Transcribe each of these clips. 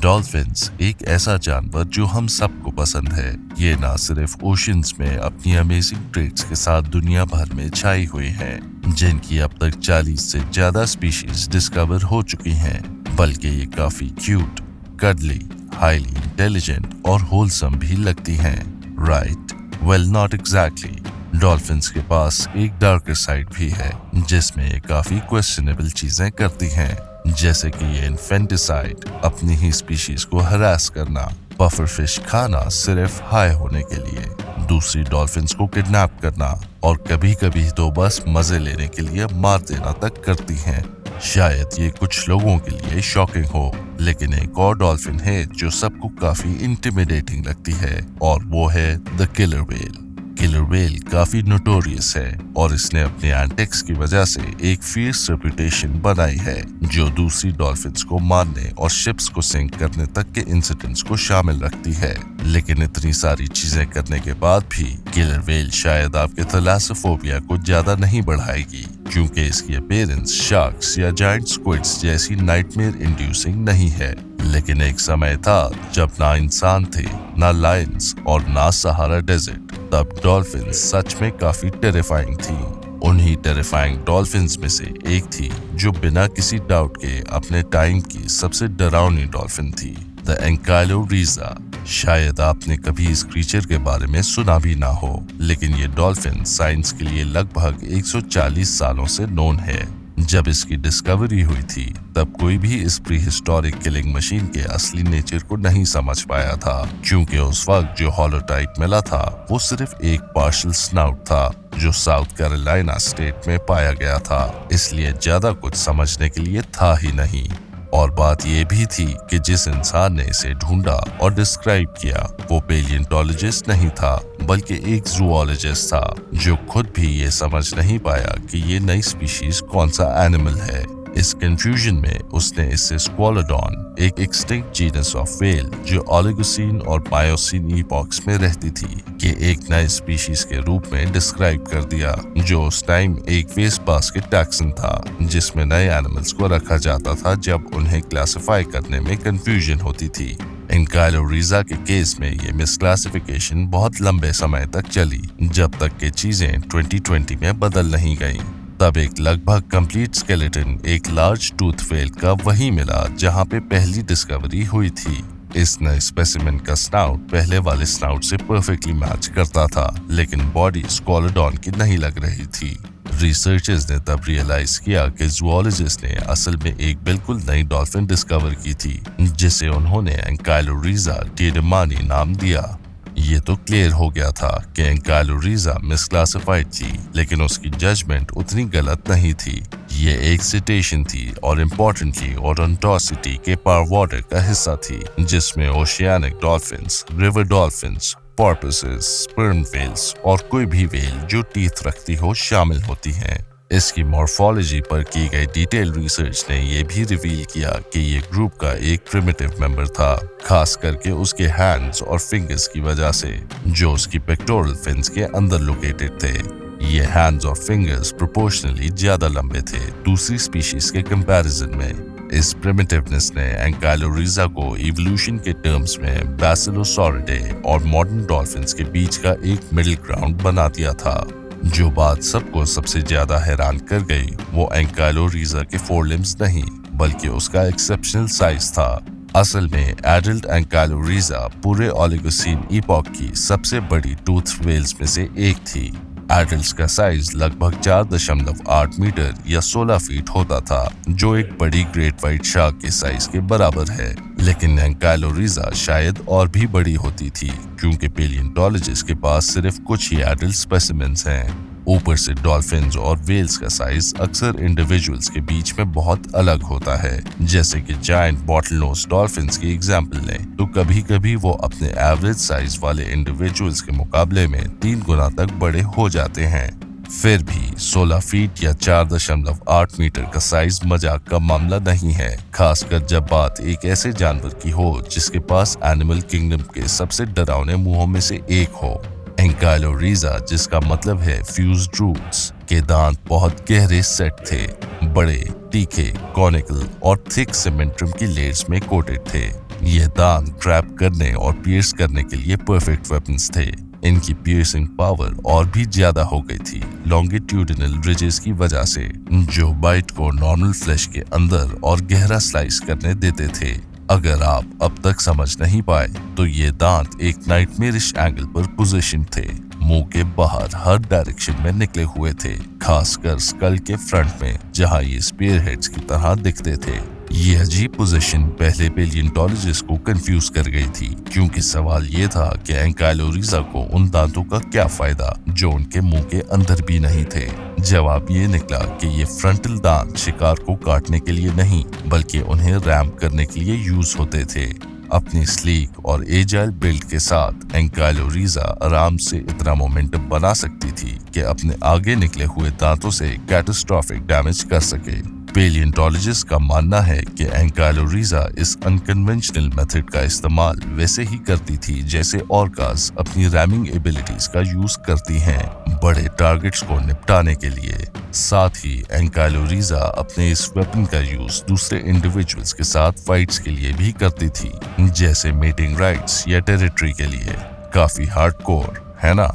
Dolphins एक ऐसा जानवर जो हम सबको पसंद है। ये ना सिर्फ ओशंस में अपनी अमेजिंग ट्रेट्स के साथ दुनिया भर में छाई हुई हैं, जिनकी अब तक 40 से ज्यादा स्पीशीज डिस्कवर हो चुकी हैं, बल्कि ये काफी क्यूट, कडली, हाईली इंटेलिजेंट और होलसम भी लगती हैं। Right? Well, not exactly. Dolphins के पास एक डार्कर साइड भी है, जिसमें ये काफी क्वेश्चनेबल चीजें करती हैं, जैसे कि ये इन्फेंटिसाइड, अपनी ही स्पीशीज को हरास करना, पफर फिश खाना सिर्फ हाई होने के लिए, दूसरी डॉल्फिन्स को किडनैप करना और कभी कभी तो बस मजे लेने के लिए मार देना तक करती हैं। शायद ये कुछ लोगों के लिए शॉकिंग हो, लेकिन एक और डॉल्फिन है जो सबको काफी इंटिमिडेटिंग लगती है, और वो है the killer whale. Killer whale काफी नोटोरियस है और इसने अपने एंटिक्स की वजह से एक फियर्स रेपुटेशन बनाई है, जो दूसरी डॉल्फिन्स को मारने और शिप्स को सिंक करने तक के इंसिडेंट्स को शामिल रखती है। लेकिन इतनी सारी चीजें करने के बाद भी किलर व्हेल शायद आपके थैलासोफोबिया को ज्यादा नहीं बढ़ाएगी, क्योंकि इसकी अपीयरेंस शार्क्स या जायंट स्क्विड्स जैसी नाइटमेयर इंड्यूसिंग नहीं है। लेकिन एक समय था जब ना इंसान थे, ना लायंस और ना सहारा डेजर्ट। तब डॉल्फिन्स सच में काफी टेरिफाइंग थी। उन्हीं टेरिफाइंग डॉल्फिन्स में से एक थी जो बिना किसी डाउट के अपने टाइम की सबसे डरावनी डॉल्फिन थी, द एंकाइलोरिज़ा। शायद आपने कभी इस क्रीचर के बारे में सुना भी ना हो, लेकिन ये डॉल्फिन साइंस के लिए लगभग 140 सालों से नोन है। जब इसकी डिस्कवरी हुई थी, तब कोई भी इस प्रीहिस्टोरिक किलिंग मशीन के असली नेचर को नहीं समझ पाया था, क्योंकि उस वक्त जो होलोटाइप मिला था वो सिर्फ एक पार्शियल स्नाउट था, जो साउथ कैरोलिना स्टेट में पाया गया था। इसलिए ज्यादा कुछ समझने के लिए था ही नहीं। और बात ये भी थी कि जिस इंसान ने इसे ढूंढा और डिस्क्राइब किया वो पेलियोंटोलॉजिस्ट नहीं था, बल्कि एक जूलॉजिस्ट था, जो खुद भी ये समझ नहीं पाया कि ये नई स्पीशीज कौन सा एनिमल है। इस कंफ्यूजन में उसने इसे स्क्वालोडॉन, एक एक्सटिंक्ट जीनस ऑफ व्हेल जो ओलिगोसीन और मायोसीन ईपॉक्स में रहती थी, कि एक नए स्पीशीज के रूप में डिस्क्राइब कर दिया, जो उस टाइम एक वेस्ट बास्केट टैक्सन था, जिसमें नए एनिमल्स को रखा जाता था जब उन्हें क्लासिफाई करने में कंफ्यूजन होती थी। एंकाइलोरिज़ा के केस में ये मिसक्लासिफिकेशन बहुत लंबे समय तक चली, जब तक कि चीजें 2020 में बदल नहीं गईं। तब एक लगभग कंप्लीट स्केलेटन एक लार्ज टूथ व्हेल का वही मिला जहां पे पहली डिस्कवरी हुई थी। इस नए स्पेसिमेन का स्नाउट पहले वाले स्नाउट से परफेक्टली मैच करता था, लेकिन बॉडी स्क्वालोडॉन की नहीं लग रही थी। रिसर्चर्स ने तब रियलाइज किया कि जूलॉजिस्ट ने असल में एक बिल्कुल नई डॉल्फिन डिस्कवर की थी, जिसे उन्होंने एंकाइलोरिज़ा टेडेमानी नाम दिया। ये तो क्लियर हो गया था कि एंकाइलोरिज़ा मिसक्लासिफाइड थी, लेकिन उसकी जजमेंट उतनी गलत नहीं थी। ये एक सिटेशन थी और इम्पोर्टेंटली ओडोंटोसिटी के पारवाटर का हिस्सा थी, जिसमें oceanic dolphins, river dolphins, porpoises, sperm whales और कोई भी व्हेल जो टीथ रखती हो शामिल होती हैं। इसकी मॉर्फोलॉजी पर की गई डिटेल रिसर्च ने यह भी रिवील किया कि ये ग्रुप का एक प्रिमिटिव मेंबर था, खास करके उसके हैंड्स और फिंगर्स की वजह से, जो उसकी पेक्टोरल फिन्स के अंदर लोकेटेड थे। ये हैंड्स और फिंगर्स प्रोपोर्शनली ज्यादा लंबे थे दूसरी स्पीशीज के कंपैरिजन में। इस प्रिमिटिवनेस ने एंकाइलोरिज़ा को इवोल्यूशन के टर्म्स में बैसिलोसॉरिडे और मॉडर्न डॉल्फिन्स के बीच का एक मिडिल ग्राउंड बना दिया था। जो बात सबको सबसे ज्यादा हैरान कर गई वो एंकाइलोरिज़ा के फोरलिम्स नहीं, बल्कि उसका एक्सेप्शनल साइज था। असल में एडल्ट एंकाइलोरिज़ा पूरे ओलिगोसीन ईपॉक की सबसे बड़ी टूथ व्हेल्स में से एक थी। एडल्ट्स का साइज लगभग 4.8 मीटर या 16 फीट होता था, जो एक बड़ी ग्रेट व्हाइट शार्क के साइज के बराबर है। लेकिन एंकाइलोरिज़ा शायद और भी बड़ी होती थी, क्योंकि पेलियोंटोलॉजिस्ट के पास सिर्फ कुछ ही एडल्ट स्पेसिमेंस हैं। ऊपर से डॉल्फिन्स और व्हेल्स का साइज अक्सर इंडिविजुअल्स के बीच में बहुत अलग होता है। जैसे कि जायंट बॉटलनोज डॉल्फिन्स की एग्जांपल लें, तो कभी कभी वो अपने एवरेज साइज वाले इंडिविजुअल्स के मुकाबले में 3 गुना तक बड़े हो जाते हैं। फिर भी 16 फीट या 4.8 मीटर का साइज मजाक का मामला नहीं है, खासकर जब बात एक ऐसे जानवर की हो जिसके पास एनिमल किंगडम के सबसे डरावने मुंहों में से एक हो। एंकाइलोरिज़ा, जिसका मतलब है फ्यूज्ड रूट्स, के दांत बहुत गहरे सेट थे, बड़े, तीखे, कॉनिकल और थिक सिमेंट्रम की लेयर्स में कोटेड थे। ये दांत ट्रैप करने और पियर्स करने के लिए परफेक्ट वेपन्स थे। इनकी पियर्सिंग पावर और भी ज्यादा हो गई थी लॉन्गिट्यूडिनल रिजेस की वजह से, जो बाइट को नॉर्मल फ्लेश के अंदर और गहरा स्लाइस करने देते थे। अगर आप अब तक समझ नहीं पाए तो ये दांत एक नाइटमेरिश एंगल पर पोजीशन थे, मुंह के बाहर हर डायरेक्शन में निकले हुए थे, खासकर स्कल के फ्रंट में जहां ये स्पीयर हेड्स की तरह दिखते थे। ये अजीब पोजीशन पहले पेलियोंटोलॉजिस्ट को कंफ्यूज कर गई थी, क्योंकि सवाल ये था कि एंकाइलोरिज़ा को उन दांतों का क्या फायदा जो उनके मुंह के अंदर भी नहीं थे। जवाब ये निकला कि ये फ्रंटल दांत शिकार को काटने के लिए नहीं बल्कि उन्हें रैम्प करने के लिए यूज होते थे। अपनी स्लीक और एजाइल बिल्ड के साथ एंकाइलोरिज़ा आराम से इतना मोमेंटम बना सकती थी कि अपने आगे निकले हुए दांतों से कैटास्ट्रॉफिक डैमेज कर सके। पेलियोंटोलॉजिस्ट का मानना है कि एंकाइलोरिज़ा इस अनकन्वेंशनल मेथड का इस्तेमाल वैसे ही करती थी जैसे ऑर्कास अपनी रैमिंग एबिलिटीज का यूज करती हैं, बड़े टारगेट्स को निपटाने के लिए। साथ ही एंकाइलोरिज़ा अपने इस वेपन का यूज दूसरे इंडिविजुअल्स के साथ फाइट्स के लिए भी करती थी, जैसे मेटिंग राइट्स या टेरिटरी के लिए। काफी हार्डकोर है ना?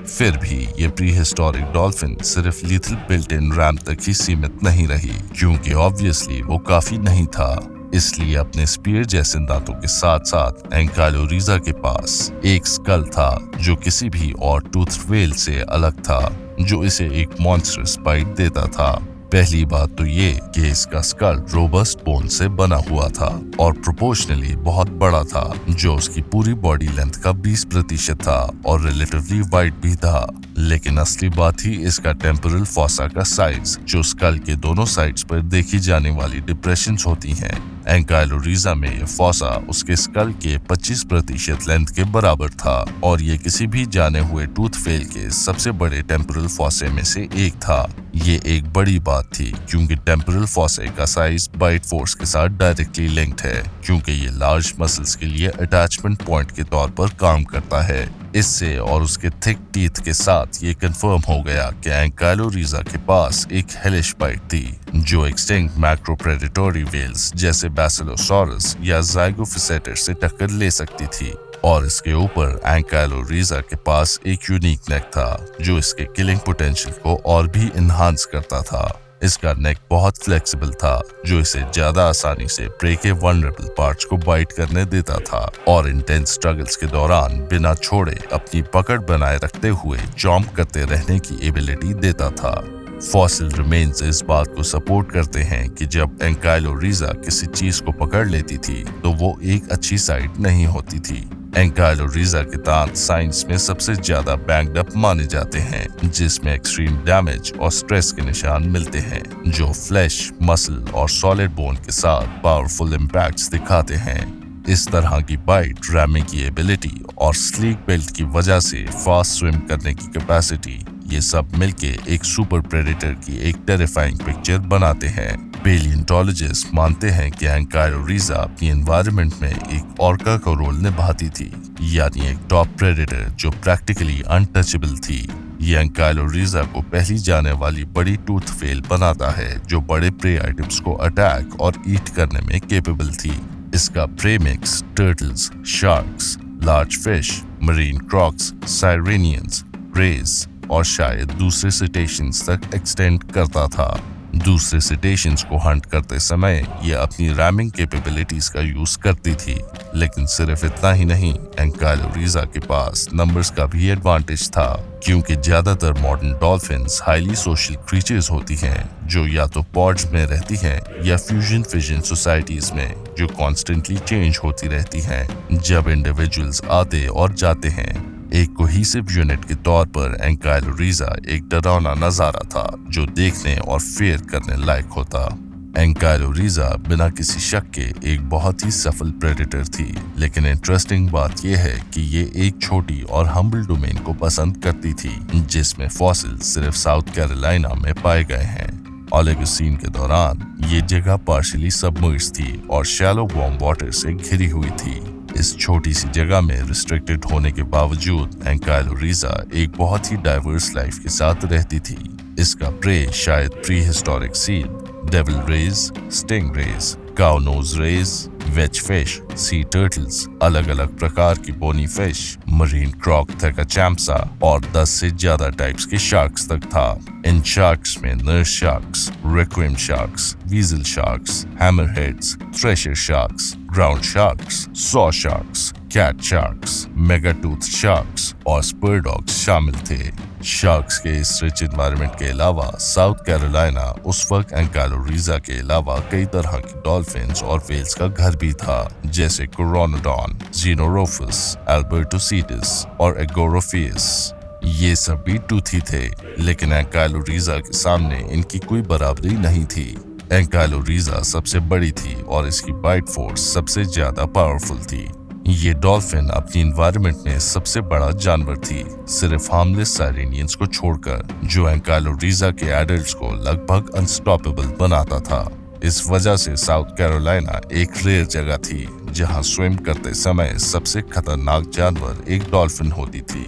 फिर भी ये प्री हिस्टोरिक डॉल्फिन सिर्फ लिटिल बिल्ट इन रैम्प तक ही सीमित नहीं रही, क्योंकि ऑब्वियसली वो काफी नहीं था। इसलिए अपने स्पीयर जैसे दांतों के साथ साथ एंकाइलोरिज़ा के पास एक स्कल था जो किसी भी और टूथ व्हेल से अलग था, जो इसे एक मॉन्स्टरस बाइट देता था। पहली बात तो ये कि इसका स्कल रोबस्ट बोन से बना हुआ था और प्रोपोर्शनली बहुत बड़ा था, जो उसकी पूरी बॉडी लेंथ का 20% था और रिलेटिवली वाइड भी था। लेकिन असली बात ही इसका टेम्पोरल फॉसा का साइज, जो स्कल के दोनों साइड्स पर देखी जाने वाली डिप्रेशंस होती हैं। एंकाइलोरिज़ा में ये फॉसा उसके स्कल के 25% लेंथ के बराबर था और ये किसी भी जाने हुए टूथ फेल के सबसे बड़े टेम्पोरल फॉसे में से एक था। ये एक बड़ी बात थी क्योंकि टेम्पोरल फॉसे का साइज बाइट फोर्स के साथ डायरेक्टली लिंक्ड है, क्योंकि ये लार्ज मसल्स के लिए अटैचमेंट पॉइंट के तौर पर काम करता है। इससे और उसके थिक टीथ के साथ ये कंफर्म हो गया कि एंकाइलोरिज़ा के पास एक हेलिश बाइट थी, जो एक्सटिंक्ट मैक्रोप्रेडेटरी व्हेल्स जैसे बैसिलोसॉरस या ज़ाइगोफिसेटर से टक्कर ले सकती थी। और इसके ऊपर एंकाइलोरिज़ा के पास एक यूनिक नेक था जो इसके किलिंग पोटेंशियल को और भी इन्हांस करता था। इसका नेक बहुत फ्लेक्सिबल था, जो इसे ज्यादा आसानी से प्रे के वल्नरेबल पार्ट्स को बाइट करने देता था और इंटेंस स्ट्रगल्स के दौरान बिना छोड़े अपनी पकड़ बनाए रखते हुए चॉम्प करते रहने की एबिलिटी देता था। फॉसिल रिमेन्स इस बात को सपोर्ट करते हैं कि जब एंकाइलोरिज़ा किसी चीज को पकड़ लेती थी तो वो एक अच्छी साइट नहीं होती थी। एंकाइलोरिज़ा के दांत साइंस में सबसे ज्यादा बैंग्ड अप माने जाते हैं, जिसमें एक्सट्रीम डैमेज और स्ट्रेस के निशान मिलते हैं, जो फ्लैश, मसल और सॉलिड बोन के साथ पावरफुल इम्पैक्ट्स दिखाते हैं। इस तरह की बाइट, रैमिंग की एबिलिटी और स्लीक बेल्ट की वजह से फास्ट स्विम करने की कैपेसिटी, ये सब मिलके एक सुपर प्रेडेटर की एक टेरिफाइंग पिक्चर बनाते हैं। पेलियोंटोलॉजिस्ट मानते हैं कि एंकाइलोरिज़ा अपनी एनवायरनमेंट में एक ऑर्का का रोल निभाती थी, यानी एक टॉप प्रेडेटर जो प्रैक्टिकली अनटचेबल थी। ये एंकाइलोरिज़ा को पहली जाने वाली बड़ी टूथ फेल बनाता है, जो बड़े प्रे आइटम्स को अटैक और ईट करने में केपेबल थी। इसका prey mix turtles, sharks, large fish, marine crocs, sirenians, rays और शायद दूसरे सिटेशंस तक एक्सटेंड करता था। दूसरे सिटेशंस को हंट करते समय ये अपनी रैमिंग कैपेबिलिटीज का यूज करती थी, लेकिन सिर्फ इतना ही नहीं, एंकाइलोरिज़ा के पास नंबर्स का भी एडवांटेज था, क्योंकि ज्यादातर modern dolphins highly social creatures होती हैं, जो या तो पॉड्स में रहती हैं या फ्यूजन फिजन सोसाइटीज में, जो कॉन्स्टेंटली चेंज होती रहती हैं जब इंडिविजुअल्स आते और जाते हैं। एक कोहेसिव यूनिट के तौर पर एंकाइलोरिज़ा एक डरावना नजारा था जो देखने और फेयर करने लायक होता। एंकाइलोरिज़ा बिना किसी शक के एक बहुत ही सफल प्रेडेटर थी, लेकिन इंटरेस्टिंग बात यह है कि ये एक छोटी और हम्बल डोमेन को पसंद करती थी, जिसमें फॉसिल सिर्फ साउथ कैरोलिना में पाए गए हैं। ओलिगोसीन के दौरान ये जगह पार्शियली सबमर्ज थी और शैलो वार्म वाटर से घिरी हुई थी। इस छोटी सी जगह में रिस्ट्रिक्टेड होने के बावजूद एंकाइलोरिज़ा एक बहुत ही डाइवर्स लाइफ के साथ रहती थी। इसका प्रे शायद prehistoric seal, devil rays, stingrays, cow nose rays, wedgefish, sea turtles, अलग अलग प्रकार की बोनी फिश, मरीन क्रॉक थेकाचैम्पसा और 10 से ज्यादा टाइप्स के शार्क्स तक था। इन शार्क्स में nurse sharks, requiem sharks, weasel sharks, hammerheads, thresher sharks, ground sharks, saw sharks, cat sharks, megatooth sharks और स्पर डॉग्स शामिल थे। शार्क्स के इस रिच एनवायरनमेंट के अलावा साउथ कैरोलिना उस वक्त एंकालोरीजा के अलावा कई तरह की डॉल्फिन्स और व्हेल्स का घर भी था, जैसे कोरोनोडॉन, ज़ीनोरोफस, एल्बर्टोसीटस और एगोरोफियस। ये सब भी टूथी थे, लेकिन एंकालोरीजा के सामने इनकी कोई बराबरी नहीं थी। एंकालोरीजा सबसे बड़ी थी और इसकी बाइट फोर्स सबसे ज्यादा पावरफुल थी। ये डॉल्फिन अपनी एनवायरनमेंट में सबसे बड़ा जानवर थी, सिर्फ हार्मलेस साइरेनियंस को छोड़कर, जो एंकालोरीजा के एडल्ट्स को लगभग अनस्टॉपेबल बनाता था। इस वजह से साउथ कैरोलिना एक रेयर जगह थी जहां स्विम करते समय सबसे खतरनाक जानवर एक डॉल्फिन होती थी।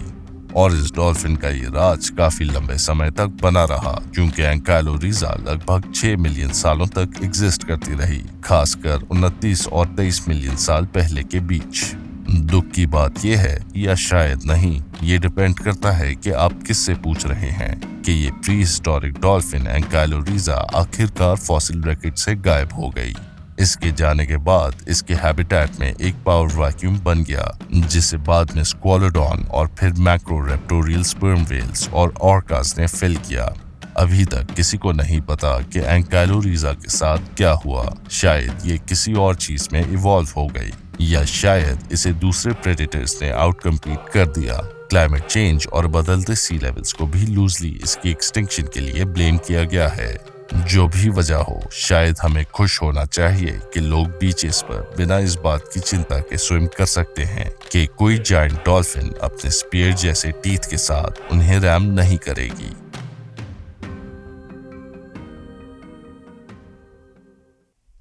और इस डॉल्फिन का ये राज काफी लंबे समय तक बना रहा, क्योंकि एंकालोरीजा लगभग 6 मिलियन सालों तक एग्जिस्ट करती रही, खासकर 29 और 23 मिलियन साल पहले के बीच। दुख की बात यह है, या शायद नहीं, ये डिपेंड करता है कि आप किससे पूछ रहे हैं, कि ये प्री हिस्टोरिक डॉल्फिन एंकालोरीजा आखिरकार फॉसिल रिकॉर्ड से गायब हो गई। इसके जाने के बाद इसके हैबिटेट में एक पावर वैक्यूम बन गया, जिसे बाद में स्क्वालोडॉन और फिर मैक्रोरेप्टोरियल स्पर्म व्हेल्स और ऑर्कास ने फिल किया। अभी तक किसी को नहीं पता कि एंकालोरीजा के साथ क्या हुआ। शायद ये किसी और चीज में इवॉल्व हो गई, या शायद इसे दूसरे प्रेडेटर्स ने आउटकम्पीट कर दिया। क्लाइमेट चेंज और बदलते सी लेवल्स को भी लूजली इसकी एक्सटिंक्शन के लिए ब्लेम किया गया है। जो भी वजह हो, शायद हमें खुश होना चाहिए कि लोग बीचेस पर बिना इस बात की चिंता के स्विम कर सकते हैं कि कोई जायंट डॉल्फिन अपने स्पीयर जैसे टीथ के साथ उन्हें रैम नहीं करेगी।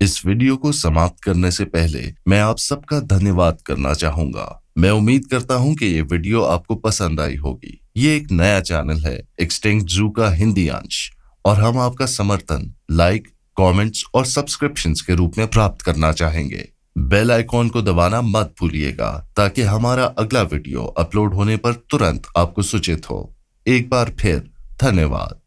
इस वीडियो को समाप्त करने से पहले मैं आप सबका धन्यवाद करना चाहूंगा। मैं उम्मीद करता हूं कि ये वीडियो आपको पसंद आई होगी। ये एक नया चैनल है, एक्सटिंक्ट जू का हिंदी अंश, और हम आपका समर्थन लाइक, कमेंट्स और सब्सक्रिप्शंस के रूप में प्राप्त करना चाहेंगे। बेल आइकॉन को दबाना मत भूलिएगा, ताकि हमारा अगला वीडियो अपलोड होने पर तुरंत आपको सूचित हो। एक बार फिर धन्यवाद।